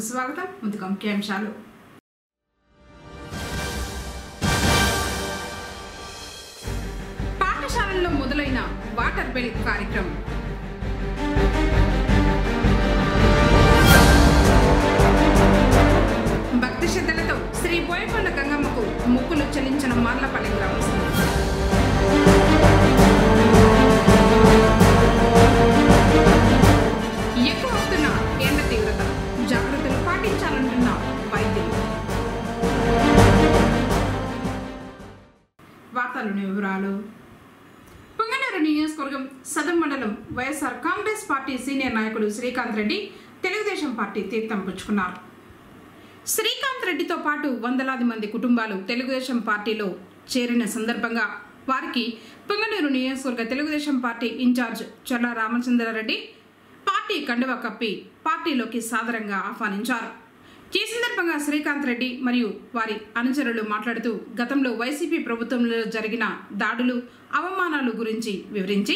వార్తలకు స్వాగతం. ముందుగా ముఖ్యాంశాలు. పాఠశాలల్లో మొదలైన వాటర్ బెల్ కార్యక్రమం. భక్తి శ్రద్ధలతో శ్రీ బోయకొండ గంగమ్మకు మొక్కులు చెల్లించిన మార్లపల్లి గ్రామస్తులు. ఎక్కువ వస్తున్న ఎండ తీవ్రత, జాగ్రత్తలు పాటించాలంటున్న వైద్యులు. వార్తలోని వివరాలు. పుంగనూరు నియోజకవర్గం సదం మండలం వైఎస్ఆర్ కాంగ్రెస్ పార్టీ సీనియర్ నాయకుడు శ్రీకాంత్ రెడ్డి తెలుగుదేశం పార్టీ తీర్థం పుచ్చుకున్నారు. శ్రీకాంత్ రెడ్డితో పాటు వందలాది మంది కుటుంబాలు తెలుగుదేశం పార్టీలో చేరిన సందర్భంగా వారికి పుంగనూరు నియోజకవర్గ Telugu Desam party incharge Cholla Ramachandra Reddy party కండువా కప్పి పార్టీలోకి సాదరంగా ఆహ్వానించారు. ఈ సందర్భంగా శ్రీకాంత్ రెడ్డి మరియు వారి అనుచరులు మాట్లాడుతూ గతంలో వైసీపీ ప్రభుత్వంలో జరిగిన దాడులు, అవమానాలు గురించి వివరించి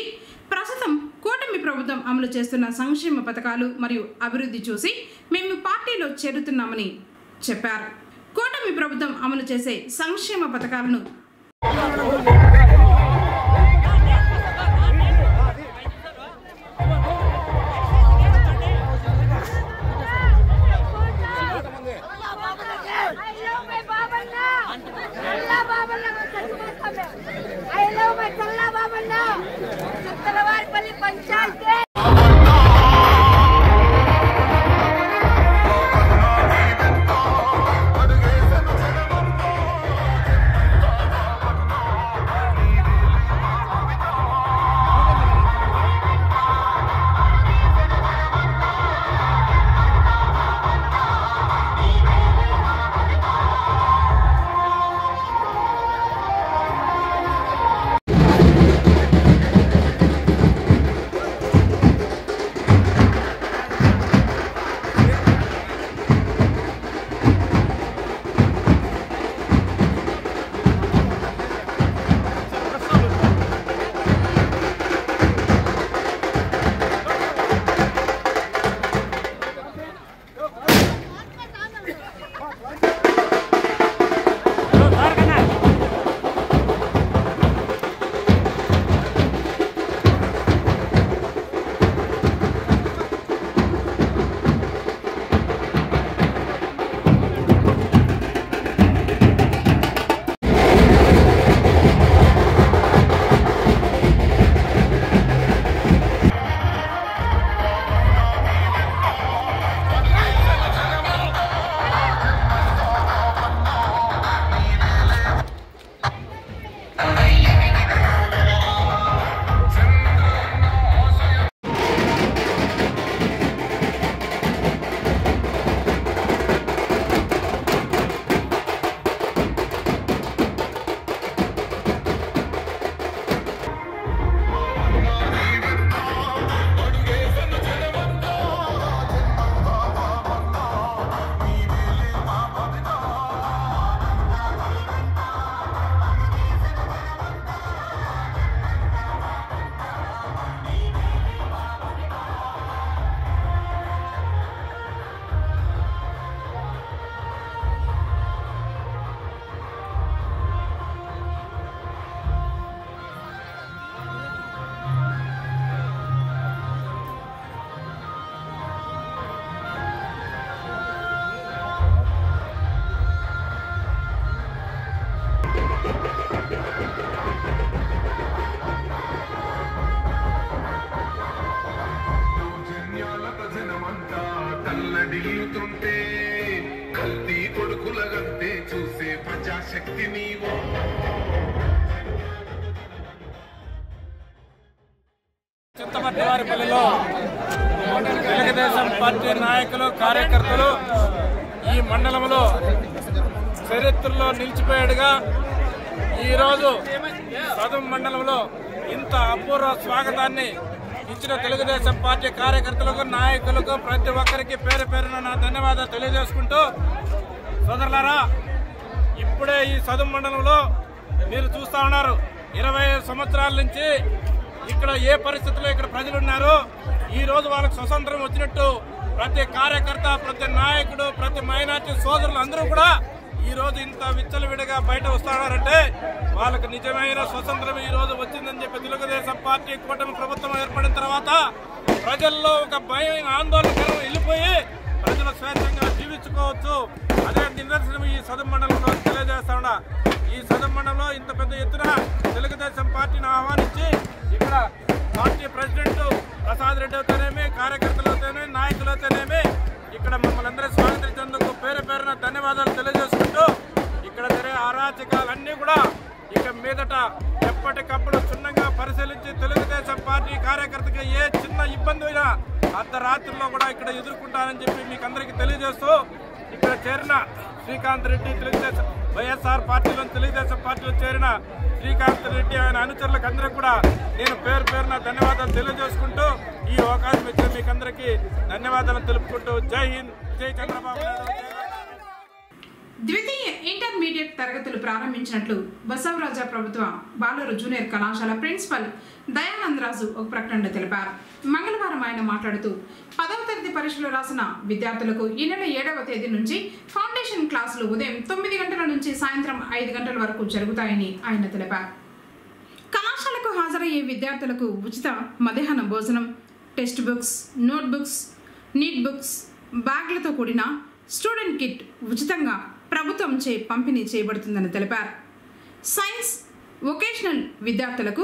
ప్రస్తుతం కూటమి ప్రభుత్వం అమలు చేస్తున్న సంక్షేమ పథకాలు మరియు అభివృద్ధి చూసి మేము పార్టీలో చేరుతున్నామని చెప్పారు. కూటమి ప్రభుత్వం అమలు చేసే సంక్షేమ పథకాలను కల్తీ కొడుకులగంతే చూసే ప్రజాశక్తి నీవు. చింతమట్టివారిపల్లిలో తెలుగుదేశం పార్టీ నాయకులు, కార్యకర్తలు ఈ మండలంలో చరిత్రలో నిలిచిపోయాడుగా ఈరోజు సదం మండలంలో ఇంత అపూర్వ స్వాగతాన్ని ఇచ్చిన తెలుగుదేశం పార్టీ కార్యకర్తలకు, నాయకులకు ప్రతి ఒక్కరికి పేరు పేరున నా ధన్యవాదాలు తెలియజేసుకుంటూ, సోదరులారా, ఇప్పుడే ఈ సదం మండలంలో మీరు చూస్తా ఉన్నారు 25 సంవత్సరాల నుంచి ఇక్కడ ఏ పరిస్థితుల్లో ఇక్కడ ప్రజలు ఉన్నారో ఈ రోజు వాళ్ళకి స్వతంత్రం వచ్చినట్టు ప్రతి కార్యకర్త, ప్రతి నాయకుడు, ప్రతి మైనార్టీ సోదరులు అందరూ కూడా ఈ రోజు ఇంత విచ్చలవిడిగా బయట వస్తున్నారంటే వాళ్ళకు నిజమైన స్వతంత్రం ఈ రోజు వచ్చిందని చెప్పి తెలుగుదేశం పార్టీ కూటమి ప్రభుత్వం ఏర్పడిన తర్వాత ప్రజల్లో ఒక భయం, ఆందోళన వెళ్ళిపోయి ప్రజలు స్వేచ్ఛంగా జీవించుకోవచ్చు. అదే నిదర్శనం ఈ సదుం మండలంలో తెలియజేస్తా ఉన్నా. ఈ సదుం మండలంలో ఇంత పెద్ద ఎత్తున తెలుగుదేశం పార్టీని ఆహ్వానించి ఇక్కడ పార్టీ ప్రెసిడెంట్ ప్రసాద్ రెడ్డి అయితేనేమి, కార్యకర్తలైతేనేమి, నాయకులైతేనేమి ఇక్కడ మమ్మల్ని అందరూ స్వాగతించేందుకు పేరు పేరున ధన్యవాదాలు తెలియజేసుకుంటూ ఇక్కడ జరిగే అరాచకాలన్నీ కూడా ఇక మీదట ఎప్పటికప్పుడు క్షుణ్ణంగా పరిశీలించి తెలుగుదేశం పార్టీ కార్యకర్తకి ఏ చిన్న ఇబ్బంది అయినా అర్ధరాత్రుల్లో కూడా ఇక్కడ ఎదుర్కొంటానని చెప్పి మీకు అందరికీ తెలియజేస్తూ ఇక్కడ చేరిన శ్రీకాంత్ రెడ్డి, తెలుగుదేశం వైఎస్ఆర్ పార్టీలో తెలుగుదేశం పార్టీలో చేరిన శ్రీకాంత్ రెడ్డి ఆయన అనుచరులకు అందరికీ కూడా నేను పేరు పేరున ధన్యవాదాలు తెలియజేసుకుంటూ ఈ అవకాశం ఇచ్చిన మీకు అందరికీ ధన్యవాదాలు తెలుపుకుంటూ జై హింద్, జై చంద్రబాబు నాయుడు. ద్వితీయ ఇంటర్మీడియట్ తరగతులు ప్రారంభించినట్లు బసవరాజ ప్రభుత్వ బాలుర జూనియర్ కళాశాల ప్రిన్సిపల్ దయానందరాజు ఒక ప్రకటనలో తెలిపారు. మంగళవారం ఆయన మాట్లాడుతూ 10వ తరగతి పరీక్షలు రాసిన విద్యార్థులకు ఈ నెల 7వ తేదీ నుంచి ఫౌండేషన్ క్లాసులు ఉదయం 9 గంటల నుంచి సాయంత్రం 5 గంటల వరకు జరుగుతాయని ఆయన తెలిపారు. కళాశాలకు హాజరయ్యే విద్యార్థులకు ఉచిత మధ్యాహ్న భోజనం, textbooks, notebooks, NEET books, బ్యాగ్లతో కూడిన స్టూడెంట్ కిట్ ఉచితంగా ప్రభుత్వం పంపిణీ చేయబడుతుందని తెలిపారు. సైన్స్, వొకేషనల్ విద్యార్థులకు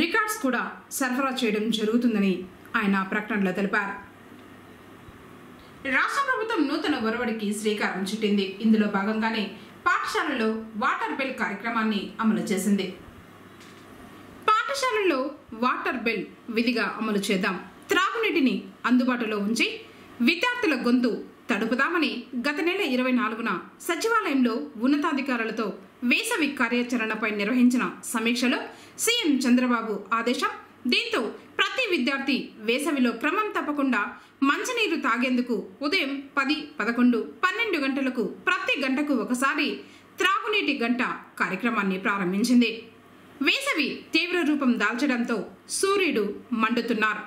రికార్డ్స్ కూడా సరఫరా చేయడం జరుగుతుందని ఆయన ప్రకటనలో తెలిపారు. రాష్ట్ర ప్రభుత్వం నూతన ఒరవడికి శ్రీకారం చుట్టింది. ఇందులో భాగంగానే పాఠశాలలో వాటర్ బెల్ కార్యక్రమాన్ని అమలు చేసింది. పాఠశాలల్లో వాటర్ బెల్ విధిగా అమలు చేద్దాం, త్రాగునీటిని అందుబాటులో ఉంచి విద్యార్థుల గొంతు తడుపుదామని గత నెల 24న సచివాలయంలో ఉన్నతాధికారులతో వేసవి కార్యాచరణపై నిర్వహించిన సమీక్షలో సీఎం చంద్రబాబు ఆదేశం. దీంతో ప్రతి విద్యార్థి వేసవిలో క్రమం తప్పకుండా మంచినీరు తాగేందుకు ఉదయం 10, 11, 12 గంటలకు ప్రతి గంటకు ఒకసారి త్రాగునీటి గంట కార్యక్రమాన్ని ప్రారంభించింది. వేసవి తీవ్ర రూపం దాల్చడంతో సూర్యుడు మండుతున్నారు.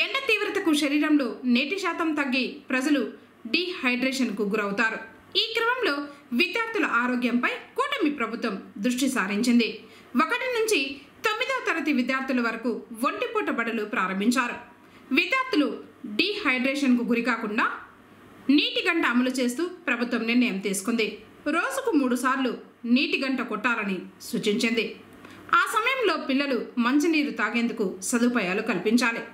ఎండ తీవ్రతకు శరీరంలో నీటి శాతం తగ్గి ప్రజలు డీహైడ్రేషన్కు గురవుతారు. ఈ క్రమంలో విద్యార్థుల ఆరోగ్యంపై కూటమి ప్రభుత్వం దృష్టి సారించింది. 1 నుంచి 9వ తరగతి విద్యార్థుల వరకు ఒంటిపూట బడులు ప్రారంభించారు. విద్యార్థులు డీహైడ్రేషన్కు గురికాకుండా నీటి గంట అమలు చేస్తూ ప్రభుత్వం నిర్ణయం తీసుకుంది. రోజుకు 3 సార్లు నీటి గంట కొట్టాలని సూచించింది. ఆ సమయంలో పిల్లలు మంచినీరు తాగేందుకు సదుపాయాలు కల్పించాలి.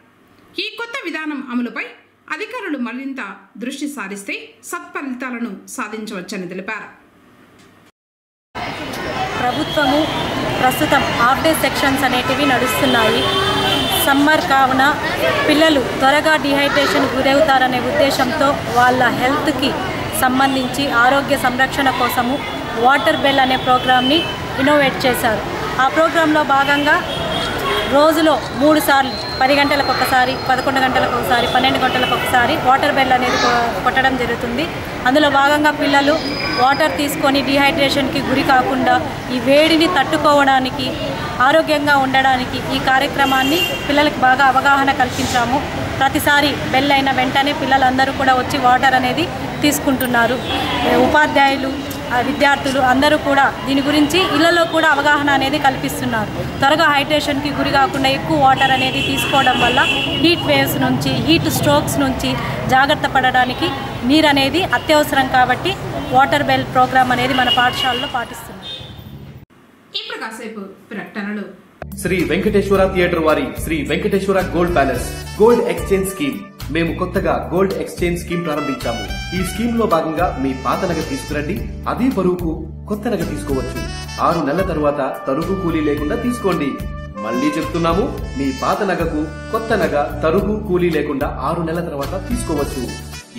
ఈ కొత్త విధానం అమలుపై అధికారులు మరింత దృష్టి సారిస్తే సత్ఫలితాలను సాధించవచ్చని తెలిపారు. ప్రభుత్వము ప్రస్తుతం హాఫ్ డే సెక్షన్స్ అనేటివి నడుస్తున్నాయి. సమ్మర్ కావున పిల్లలు త్వరగా డిహైడ్రేషన్ గురవుతారనే ఉద్దేశంతో వాళ్ళ హెల్త్కి సంబంధించి ఆరోగ్య సంరక్షణ కోసము వాటర్ బెల్ అనే ప్రోగ్రామ్ని ఇన్నోవేట్ చేశారు. ఆ ప్రోగ్రాంలో భాగంగా రోజులో 3 సార్లు 10 గంటలకు ఒకసారి, 11 గంటలకు ఒకసారి, 12 గంటలకు ఒకసారి వాటర్ బెల్ అనేది కొట్టడం జరుగుతుంది. అందులో భాగంగా పిల్లలు వాటర్ తీసుకొని డిహైడ్రేషన్కి గురి కాకుండా ఈ వేడిని తట్టుకోవడానికి, ఆరోగ్యంగా ఉండడానికి ఈ కార్యక్రమాన్ని పిల్లలకు బాగా అవగాహన కల్పించాము. ప్రతిసారి బెల్ అయిన వెంటనే పిల్లలందరూ కూడా వచ్చి వాటర్ అనేది తీసుకుంటున్నారు. ఉపాధ్యాయులు, విద్యార్థులు అందరూ కూడా దీని గురించి ఇళ్లలో కూడా అవగాహన అనేది కల్పిస్తున్నారు. త్వరగా హైడ్రేషన్కి గురి కాకుండా ఎక్కువ వాటర్ అనేది తీసుకోవడం వల్ల హీట్ వేవ్స్ నుంచి, హీట్ స్ట్రోక్స్ నుంచి జాగ్రత్త పడడానికి నీరు అనేది అత్యవసరం. కాబట్టి వాటర్ బెల్ ప్రోగ్రామ్ అనేది మన పాఠశాలలో పాటిస్తున్నాం. ఇప్పుడు కాసేపు ప్రకటనలు. శ్రీ వెంకటేశ్వర థియేటర్ వారి Shri Venkateswara gold palace gold exchange scheme. మేము కొత్తగా గోల్డ్ ఎక్స్చేంజ్ స్కీమ్ ప్రారంభించాము. ఈ స్కీమ్ లో భాగంగా మీ పాత నగ తీసుకురండి, అదే బరువుకు కొత్త నగ తీసుకోవచ్చు. 6 నెలల తరువాత తరుగు కూలీ లేకుండా తీసుకోండి. మళ్లీ చెప్తున్నాము, మీ పాత నగకు కొత్త నగ తరుగు కూలీ లేకుండా 6 నెలల తర్వాత తీసుకోవచ్చు.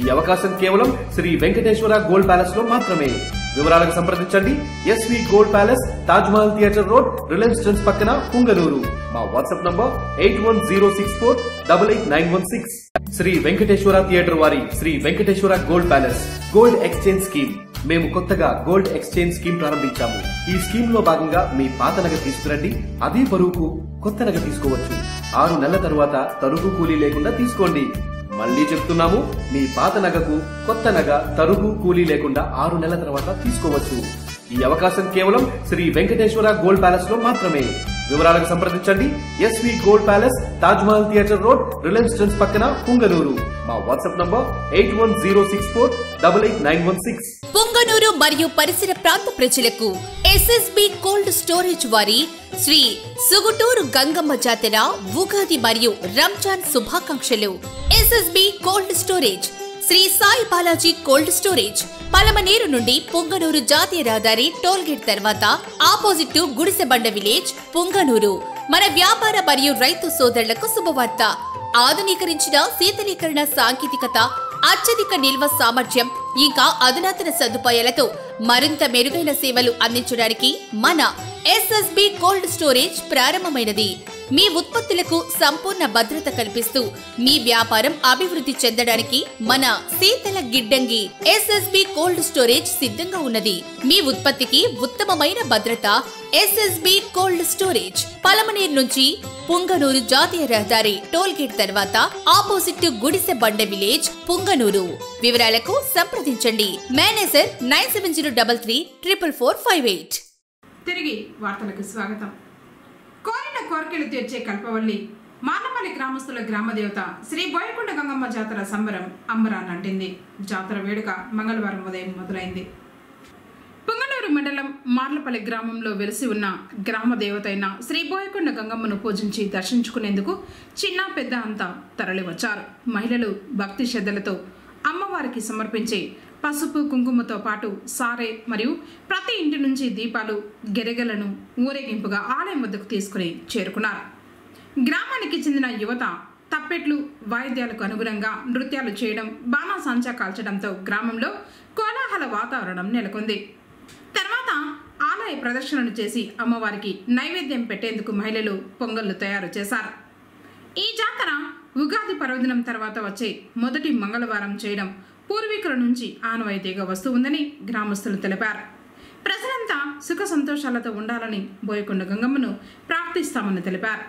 ఈ అవకాశం కేవలం శ్రీ వెంకటేశ్వర గోల్డ్ ప్యాలెస్ లో మాత్రమే. వివరాలకు సంప్రదించండి. SV gold palace, Taj Mahal theatre road, Reliance trends పక్కన, పుంగనూరు. మా WhatsApp number 8106488916. Shri Venkateswara theatre వారి Shri Venkateswara gold palace gold exchange scheme. మేము కొత్తగా గోల్డ్ ఎక్స్చేంజ్ స్కీమ్ ప్రారంభించాము. ఈ స్కీమ్ లో భాగంగా మీ పాత నగ తీసుకురండి, అదే బరువుకు కొత్త నగ తీసుకోవచ్చు. 6 నెలల తరువాత తరుగు కూలీ లేకుండా తీసుకోండి. మళ్ళీ చెప్తున్నాము, మీ పాత నగకు కొత్త నగ తరుగు కూలీ లేకుండా 6 నెలల తర్వాత తీసుకోవచ్చు. ఈ అవకాశం కేవలం శ్రీ వెంకటేశ్వర గోల్డ్ ప్యాలెస్ లో మాత్రమే. వివరాలకు సంప్రదించండి. SV gold palace, Taj Mahal theatre road, Reliance trends పక్కన, పుంగనూరు. మా వాట్సాప్ నంబర్ 8106488916. పుంగనూరు మరియు పరిసర ప్రాంత ప్రజలకు ఎస్ఎస్బి కోల్డ్ స్టోరేజ్ వారి శ్రీ సుగుటూరు గంగమ్మ జాతర, ఉగాది మరియు రంజాన్ శుభాకాంక్షలు. SSB cold storage, Shri Sai Balaji cold storage, Palamaner నుండి పుంగనూరు జాతీయ రహదారి టోల్ గేట్ తర్వాత opposite to Gudisebanda village, Punganur. మన వ్యాపార మరియు రైతు సోదరులకు శుభవార్త. ఆధునీకరించిన శీతలీకరణ సాంకేతికత, అత్యధిక నిల్వ సామర్థ్యం ఇంకా అధునాతన సదుపాయాలతో మరింత మెరుగైన సేవలు అందించడానికి మన ఎస్ఎస్బి కోల్డ్ స్టోరేజ్ ప్రారంభమైనది. మీ ఉత్పత్తులకు సంపూర్ణ భద్రత కల్పిస్తూ మీ వ్యాపారం అభివృద్ధి చెందడానికి మన శీతల గిడ్డంగి ఎస్ఎస్బి కోల్డ్ స్టోరేజ్ సిద్ధంగా ఉన్నది. మీ ఉత్పత్తికి ఉత్తమమైన భద్రత ఎస్ఎస్బి కోల్డ్ స్టోరేజ్, పలమనేరు నుంచి పుంగనూరు జాతీయ రహదారి టోల్ గేట్ తర్వాత ఆపోజిట్ గుడిసె బండ విలేజ్, పుంగనూరు. వివరాలకు సంప్రదించండి. మేనేజర్ 9733344458. తిరిగి వార్తలకు స్వాగతం. కోరిన కోరికలు తీర్చే కల్పవల్లి మానపల్లి గ్రామస్తుల గ్రామదేవత శ్రీ బోయకొండ గంగమ్మ జాతర సంబరం అంబరానంటింది. జాతర వేడుక మంగళవారం ఉదయం మొదలైంది. పుంగనూరు మండలం మార్లపల్లి గ్రామంలో వెలిసి ఉన్న గ్రామ దేవత అయిన శ్రీ బోయకొండ గంగమ్మను పూజించి దర్శించుకునేందుకు చిన్న పెద్ద అంతా తరలివచ్చారు. మహిళలు భక్తి శ్రద్ధలతో అమ్మవారికి సమర్పించే పసుపు కుంకుమతో పాటు సారే మరియు ప్రతి ఇంటి నుంచి దీపాలు, గెరెగలను ఊరేగింపుగా ఆలయం వద్దకు తీసుకుని చేరుకున్నారు. గ్రామానికి చెందిన యువత తప్పెట్లు, వాయిద్యాలకు అనుగుణంగా నృత్యాలు చేయడం, బాణాసంచా కాల్చడంతో గ్రామంలో కోలాహల వాతావరణం నెలకొంది. తర్వాత ఆలయ ప్రదర్శనను చేసి అమ్మవారికి నైవేద్యం పెట్టేందుకు మహిళలు పొంగళ్లు తయారు చేశారు. ఈ జాతర ఉగాది పర్వదినం తర్వాత వచ్చే మొదటి మంగళవారం చేయడం పూర్వీకుల నుంచి ఆనవాయితీగా వస్తూ ఉందని గ్రామస్తులు తెలిపారు. ప్రజలంతా సుఖ సంతోషాలతో ఉండాలని బోయకొండ గంగమ్మను ప్రార్థిస్తామని తెలిపారు.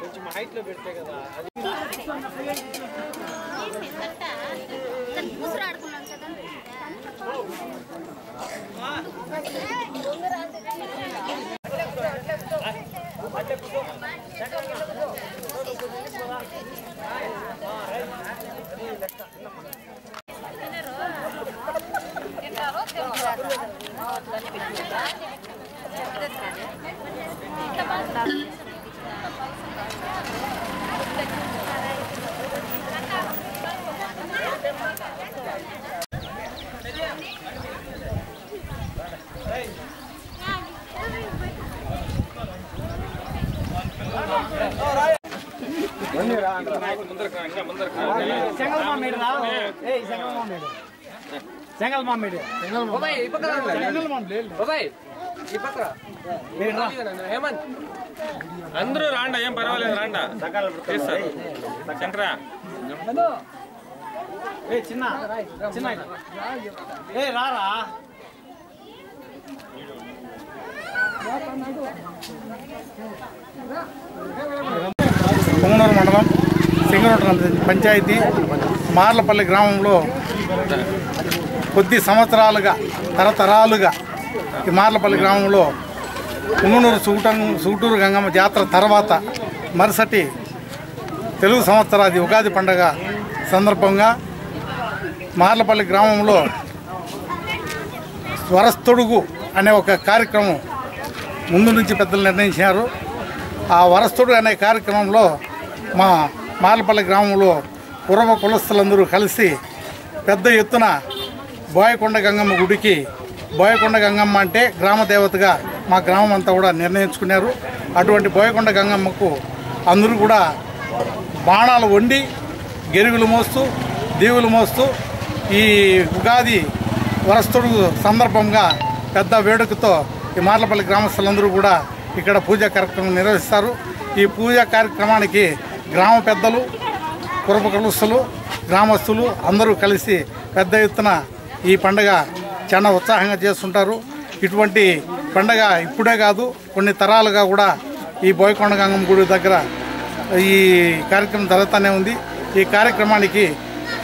కొంచెం హైట్ లో పెట్టే కదా అందరూ రాండా, ఏం పర్వాలేదు రాండా. చంద్రా చిన్న చిన్న రారా పొంగనూరు మండలం సింగరోట పంచాయతీ మార్లపల్లి గ్రామంలో కొద్ది సంవత్సరాలుగా తరతరాలుగా ఈ మార్లపల్లి గ్రామంలో పొంగనూరు సుగుటూరు గంగమ్మ జాతర తర్వాత మరుసటి తెలుగు సంవత్సరాది ఉగాది పండుగ సందర్భంగా మార్లపల్లి గ్రామంలో వరస్తొడుగు అనే ఒక కార్యక్రమం ముందు నుంచి పెద్దలు నిర్ణయించారు. ఆ వరస్తొడుగు అనే కార్యక్రమంలో మా మార్లపల్లి గ్రామంలో పూర్వ కులస్తులందరూ కలిసి పెద్ద ఎత్తున బోయకొండ గంగమ్మ గుడికి, బోయకొండ గంగమ్మ అంటే గ్రామ దేవతగా మా గ్రామం అంతా కూడా నిర్ణయించుకున్నారు. అటువంటి బోయకొండ గంగమ్మకు అందరూ కూడా బాణాలు వండి గెరుగులు మోస్తూ దీవులు మోస్తూ ఈ ఉగాది వరస్తొడుగు సందర్భంగా పెద్ద వేడుకతో ఈ మార్లపల్లి గ్రామస్తులందరూ కూడా ఇక్కడ పూజా కార్యక్రమం నిర్వహిస్తారు. ఈ పూజా కార్యక్రమానికి గ్రామ పెద్దలు, కురప కులస్తులు, గ్రామస్తులు అందరూ కలిసి పెద్ద ఎత్తున ఈ పండుగ చాలా ఉత్సాహంగా చేస్తుంటారు. ఇటువంటి పండుగ ఇప్పుడే కాదు, కొన్ని తరాలుగా కూడా ఈ బోయకొండ గంగమ్మ గుడి దగ్గర ఈ కార్యక్రమం జరుగుతూనే ఉంది. ఈ కార్యక్రమానికి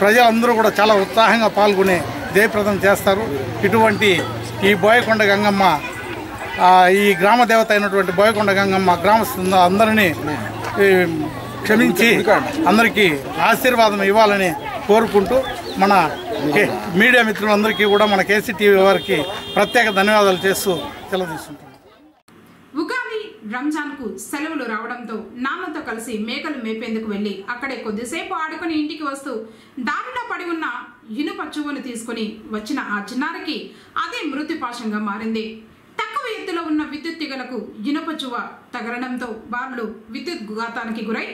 ప్రజలందరూ కూడా చాలా ఉత్సాహంగా పాల్గొని జయప్రదం చేస్తారు. ఇటువంటి ఈ బోయకొండ గంగమ్మ, ఈ గ్రామ దేవత అయినటువంటి బోయకొండ గంగమ్మ గ్రామస్తుల అందరినీ క్షమించి అందరికీ ఆశీర్వాదం ఇవ్వాలని కోరుకుంటూ మన మీడియా మిత్రులందరికీ కూడా మన కేసీటీవీ వారికి ప్రత్యేక ధన్యవాదాలు చేస్తూ సెలవు తీసుకుంటాం. ఉగాది రంజాన్కు సెలవులు రావడంతో నాన్నతో కలిసి మేకలు మేపేందుకు వెళ్లి అక్కడే కొద్దిసేపు ఆడుకుని ఇంటికి వస్తూ దారిలో పడి ఉన్న ఇనుప చువ్వను తీసుకుని వచ్చిన ఆ చిన్నారికి అదే మృత్యుపాశంగా మారింది. తక్కువ ఎత్తులో ఉన్న విద్యుత్ తీగలకు ఇనుప చువ్వ తగలడంతో బాలుడు విద్యుత్ ఘాతానికి గురై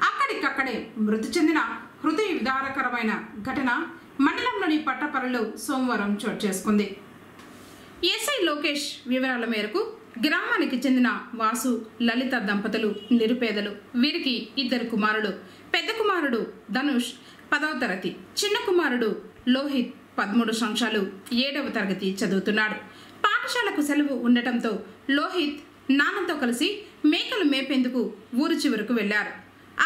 అక్కడికక్కడే మృతి చెందిన హృదయ విదారకరమైన ఘటన మండలంలోని పట్టపర్రులో సోమవారం చోటు చేసుకుంది. ఎస్ఐ లోకేష్ వివరాల మేరకు గ్రామానికి చెందిన వాసు, లలిత దంపతులు నిరుపేదలు. వీరికి 2 కుమారులు. పెద్ద కుమారుడు ధనుష్ 10వ తరగతి, చిన్న కుమారుడు లోహిత్ 13 సంవత్సరాలు 7వ తరగతి చదువుతున్నాడు. పాఠశాలకు సెలవు ఉండటంతో లోహిత్ నాన్నతో కలిసి మేకలు మేపేందుకు ఊరు చివరకు వెళ్లారు.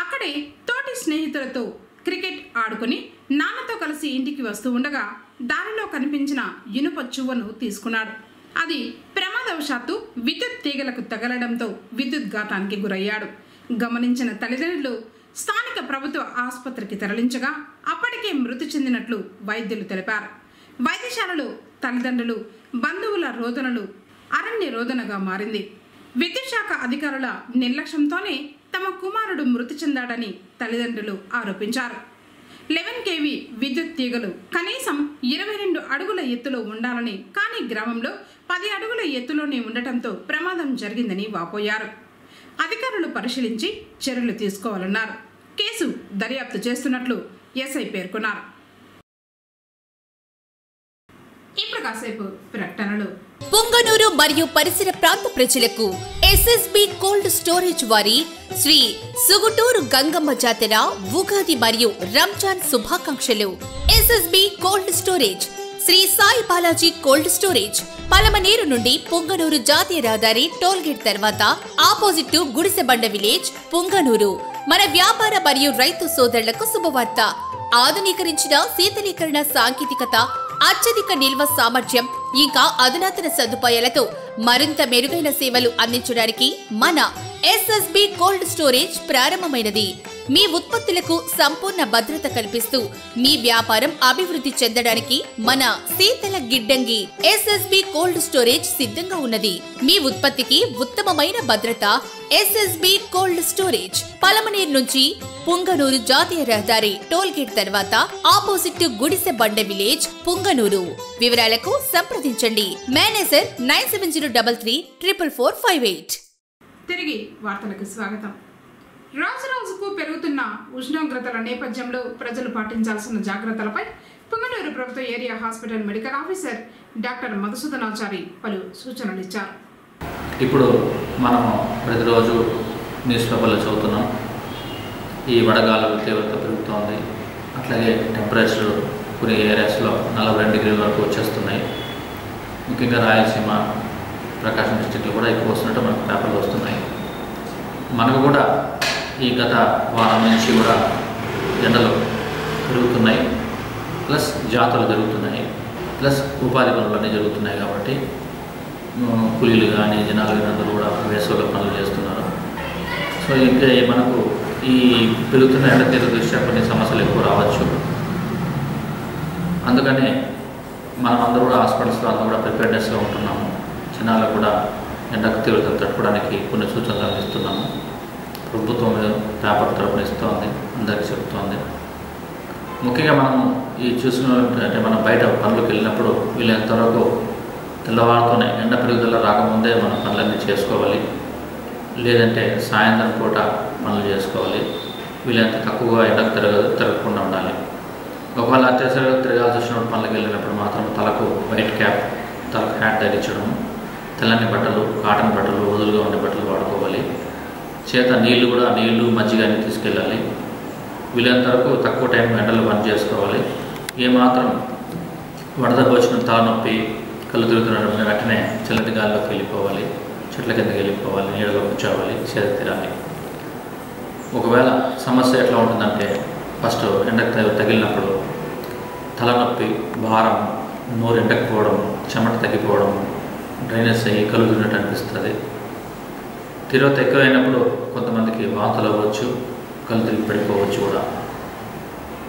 అక్కడే తోటి స్నేహితులతో క్రికెట్ ఆడుకుని నాన్నతో కలిసి ఇంటికి వస్తూ ఉండగా దారిలో కనిపించిన ఇనుప చువ్వను తీసుకున్నాడు. అది ప్రమాదవశాత్తు విద్యుత్ తీగలకు తగలడంతో విద్యుత్ ఘాతానికి గురయ్యాడు. గమనించిన తల్లిదండ్రులు స్థానిక ప్రభుత్వ ఆసుపత్రికి తరలించగా అప్పటికే మృతి చెందినట్లు వైద్యులు తెలిపారు. వైద్యశాలలో తల్లిదండ్రులు, బంధువుల రోదనలు అరణ్య రోదనగా మారింది. విద్యుత్ శాఖ అధికారుల నిర్లక్ష్యంతోనే తమ కుమారుడు మృతి చెందాడని తల్లిదండ్రులు ఆరోపించారు. 11 kV విద్యుత్ తీగలు కనీసం 22 అడుగుల ఎత్తులో ఉండాలని, కానీ గ్రామంలో 10 అడుగుల ఎత్తులోనే ఉండటంతో ప్రమాదం జరిగిందని వాపోయారు. అధికారులు పరిశీలించి చర్యలు తీసుకోవాలన్నారు. కేసు దర్యాప్తు చేస్తున్నట్లు ఎస్ఐ పేర్కొన్నారు. ఇప్పుడు కాసేపు ప్రకటనలు. పొంగనూరు మరియు పరిసర ప్రాంత ప్రజలకు ఎస్ఎస్బి కోల్డ్ స్టోరేజ్ వారి శ్రీ సుగుటూరు గంగమ్మ జాతర ఉగాది మరియు రంజాన్ శుభాకాంక్షలు. SSB cold storage Shri Sai Balaji cold storage, Palamaner నుండి పుంగనూరు జాతీయ రహదారి టోల్గేట్ తర్వాత ఆపోజిట్ గుడిసెబండ విలేజ్, పుంగనూరు. మన వ్యాపార మరియు రైతు సోదరులకు శుభవార్త. ఆధునీకరించిన శీతలీకరణ సాంకేతికత, అత్యధిక నిల్వ సామర్థ్యం, ఇంకా అధునాతన సదుపాయాలతో మరింత మెరుగైన సేవలు అందించడానికి మన SSB కోల్డ్ స్టోరేజ్ ప్రారంభమైనది. మీ ఉత్పత్తులకు సంపూర్ణ భద్రత కల్పిస్తూ మీ వ్యాపారం అభివృద్ధి చెందడానికి మన శీతల గిడ్డంగి SSB కోల్డ్ స్టోరేజ్ సిద్ధంగా ఉన్నది. మీ ఉత్పత్తికి ఉత్తమమైన భద్రత SSB కోల్డ్ స్టోరేజ్, పలమనేరు నుంచి పుంగనూరు జాతీయ రహదారి టోల్గేట్ తర్వాత ఆపోజిట్ గుడిసెబండ విలేజ్, పుంగనూరు. వివరాలకు సంప్రదించండి. మేనేజర్ 9733344558. తిరిగి వార్తలకు స్వాగతం. రోజురోజుకు పెరుగుతున్న ఉష్ణోగ్రతల నేపథ్యంలో ప్రజలు పాటించాల్సిన జాగ్రత్తలపై పుంగనూరు ప్రభుత్వ area hospital medical officer doctor Madhusudanachari పలు సూచనలు ఇచ్చారు. ఇప్పుడు మనం ప్రతిరోజు న్యూస్ పేపర్లో చదువుతున్నాం, ఈ వడగాలుల తీవ్రత పెరుగుతోంది. అట్లాగే టెంపరేచర్ కొన్ని ఏరియాస్లో 42 డిగ్రీల వరకు వచ్చేస్తున్నాయి. ముఖ్యంగా రాయలసీమ, ప్రకాశం డిస్టిక్లో కూడా ఎక్కువ వస్తున్నట్టు మనకు పేపర్లు వస్తున్నాయి. మనకు కూడా ఈ గత వారం నుంచి కూడా ఎండలు పెరుగుతున్నాయి, ప్లస్ జాతరలు జరుగుతున్నాయి, ప్లస్ ఉపాధి పనులు అన్నీ జరుగుతున్నాయి. కాబట్టి కూలీలు కానీ జనాలు కానీ అందరూ కూడా వేసవిలో పనులు చేస్తున్నారు. సో ఇంకా మనకు ఈ పెరుగుతున్న ఎండ తీవ్ర దృష్ట్యా కొన్ని సమస్యలు ఎక్కువ రావచ్చు. అందుకనే మనం అందరూ కూడా హాస్పిటల్స్లో అందరూ కూడా ప్రిపేర్నెస్గా ఉంటున్నాము. జనాలకు కూడా ఎండ తీవ్రత తట్టుకోవడానికి కొన్ని సూచనలు అందిస్తున్నాము. ప్రభుత్వం పేపర్ తరపున ఇస్తోంది, అందరికీ చెబుతోంది. ముఖ్యంగా మనం ఈ చూసుకున్నట్టు మనం బయట పనులకు వెళ్ళినప్పుడు వీళ్ళంతవరకు తెల్లవారుతోనే ఎండ పెరుగుదల రాకముందే మనం పనులన్నీ చేసుకోవాలి. లేదంటే సాయంత్రం పూట పనులు చేసుకోవాలి. వీళ్ళంత తక్కువగా ఎండకు తిరగకుండా ఉండాలి. ఒకవేళ అత్యవసరంగా తిరగాల్సి వచ్చినప్పుడు పనులకు వెళ్ళినప్పుడు మాత్రం తలకు వైట్ క్యాప్, తలకు హ్యాట్ ధరించడం, తెల్లని బట్టలు, కాటన్ బట్టలు, వదులుగా ఉండే బట్టలు వాడుకోవాలి. చేత నీళ్లు కూడా మజ్జిగ అన్నీ తీసుకెళ్ళాలి. వీళ్ళంత వరకు తక్కువ టైం ఎండలో పని చేసుకోవాలి. ఏమాత్రం వడదెబ్బ వచ్చిన తలనొప్పి, కళ్ళు తిరుగుతున్న వెంటనే చల్లటి గాలిలోకి వెళ్ళిపోవాలి, చెట్ల కిందకి వెళ్ళిపోవాలి, నీడలో కూర్చోవాలి, సేద తీరాలి. ఒకవేళ సమస్య ఎట్లా ఉంటుందంటే ఫస్ట్ ఎండకు తగిలినప్పుడు తలనొప్పి, భారం, నోరు ఎండకపోవడం, చెమట తగ్గిపోవడం, డ్రైనెస్ అయ్యి కళ్ళు తిరిగినట్టు అనిపిస్తుంది. తీవ్రత ఎక్కువైనప్పుడు కొంతమందికి వాంతులు అవ్వచ్చు, కళ్ళు తిరిగి పడిపోవచ్చు కూడా.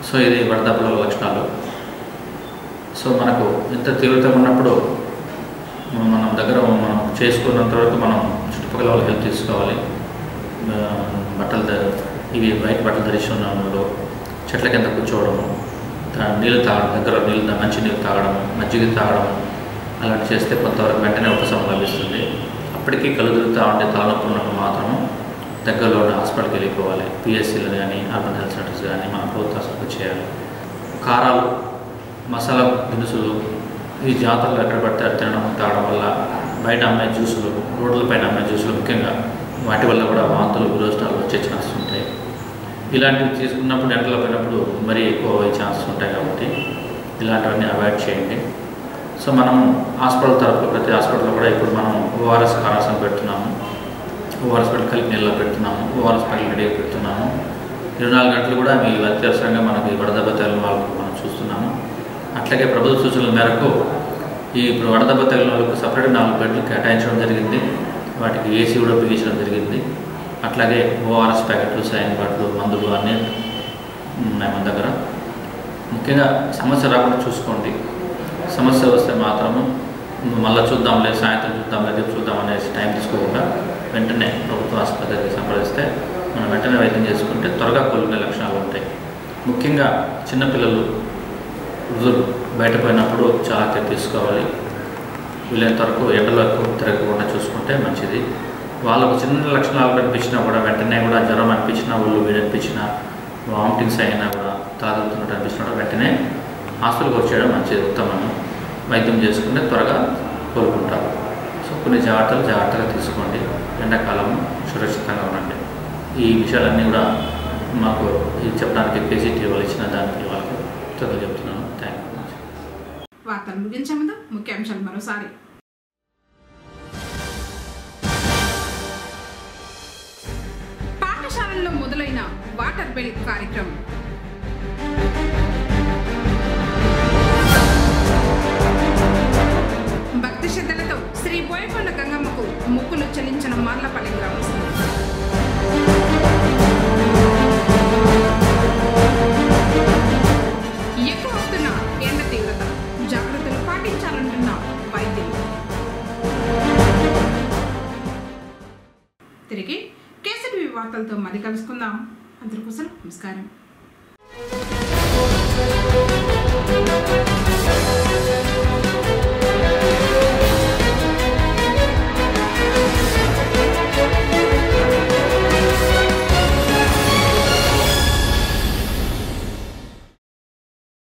సో ఇది వడదెబ్బల లక్షణాలు. సో మనకు ఇంత తీవ్రత ఉన్నప్పుడు మనం దగ్గర మనం చేసుకున్నంత వరకు మనం చుట్టుపక్కల వాళ్ళకి హెల్ప్ తీసుకోవాలి. బట్టలు ఇవి వైట్ బట్టలు ధరిస్తున్న వాళ్ళు చెట్ల కింద కూర్చోవడము, నీళ్ళు తాగడం, దగ్గర మంచి నీళ్ళు తాగడము, మజ్జిగ తాగడం అలాంటి చేస్తే కొంతవరకు వెంటనే ఉపశమనం లభిస్తుంది. అప్పటికీ కళ్ళు తిరుగుతూ ఉంటే తలనొప్పి ఉన్నప్పుడు మాత్రము దగ్గరలో ఉన్న హాస్పిటల్కి వెళ్ళిపోవాలి. PSCలు కానీ అర్బన్ హెల్త్ సెంటర్స్ కానీ మన ప్రభుత్వ హాస్పిటల్ చేయాలి. కారాలు, మసాలా దినుసులు ఈ జాతరలు ఎక్కడ పడితే తినడం, తాగడం వల్ల బయట అమ్మే జ్యూసులు, రోడ్లపైన అమ్మే జ్యూసులు ముఖ్యంగా వాటి వల్ల కూడా వాంతులు, విరోచనాలు వచ్చే ఛాన్సెస్ ఉంటాయి. ఇలాంటివి తీసుకున్నప్పుడు ఎండలో పోయినప్పుడు మరీ ఎక్కువ అయ్యే ఛాన్సెస్ ఉంటాయి. కాబట్టి ఇలాంటివన్నీ అవాయిడ్ చేయండి. సో మనం హాస్పిటల్ తరఫున ప్రతి హాస్పిటల్లో కూడా ఇప్పుడు మనం ORS కారాసం పెడుతున్నాము, ORS పెట్టి కలిపి నీళ్ళలో పెడుతున్నాము, ORS పెట్టి రెడీగా పెడుతున్నాము. 24 గంటలు కూడా మీ అత్యవసరంగా మనకి వడదెబ్బ తగిలిన వాళ్ళకు మనం చూస్తున్నాము. అట్లాగే ప్రభుత్వ సూచనల మేరకు ఇప్పుడు వడదెబ్బ తగిలిన వాళ్ళకు సపరేట్ 4 బెడ్లు కేటాయించడం జరిగింది. వాటికి AC కూడా బిగించడం జరిగింది. అట్లాగే ORS ప్యాకెట్లు, సైన్ బాటిల్, మందులు అన్నీ ఉన్నాయి మన దగ్గర. ముఖ్యంగా సమస్య రాకుండా చూసుకోండి. సమస్య వస్తే మాత్రము మళ్ళీ చూద్దాంలే, సాయంత్రం చూద్దాంలే, రేపు చూద్దాం అనేసి టైం తీసుకోకుండా వెంటనే ప్రభుత్వ ఆసుపత్రికి సంప్రదిస్తే మనం వెంటనే వైద్యం చేసుకుంటే త్వరగా కోలుకునే లక్షణాలు ఉంటాయి. ముఖ్యంగా చిన్నపిల్లలు వృద్ధులు బయటపోయినప్పుడు చాలా కేర్ తీసుకోవాలి. వీలైనంత వరకు ఎండలో ఎక్కువ తిరగకుండా చూసుకుంటే మంచిది. వాళ్ళకు చిన్న లక్షణాలు కనిపించినా కూడా వెంటనే కూడా జ్వరం అనిపించినా, ఒళ్ళు వేడి అనిపించినా, వామిటింగ్స్ అయినా కూడా తాగుతున్నట్టు అనిపించినా కూడా వెంటనే హాస్పిటల్కి వచ్చేయడం మంచిది, ఉత్తమము. వైద్యం చేసుకుంటే త్వరగా కోలుకుంటారు. సో కొన్ని జాగ్రత్తగా తీసుకోండి. ఎండాకాలం సురక్షితంగా ఉండండి. ఈ విషయాలన్నీ కూడా మాకు చెప్పడానికి PCT వాళ్ళు ఇచ్చిన దానికి వాళ్ళకు చెప్తున్నాను. Thank you. వార్తలు ముగించే ముందు ముఖ్యాంశాలు మరోసారి. పాఠశాలల్లో మొదలైన వాటర్ బెల్ కార్యక్రమం. భక్తి శ్రద్ధలతో శ్రీ బోయకొండ గంగమ్మకు మొక్కులు చెల్లించిన మార్లపల్లి గ్రామస్తులు. ఎక్కువ వస్తున్న ఎండ తీవ్రత, జాగ్రత్తలు పాటించాలంటున్న వైద్యులు. తిరిగి కేసీటీవీ వార్తలతో మళ్ళీ కలుసుకుందాం. అందరికోసం నమస్కారం.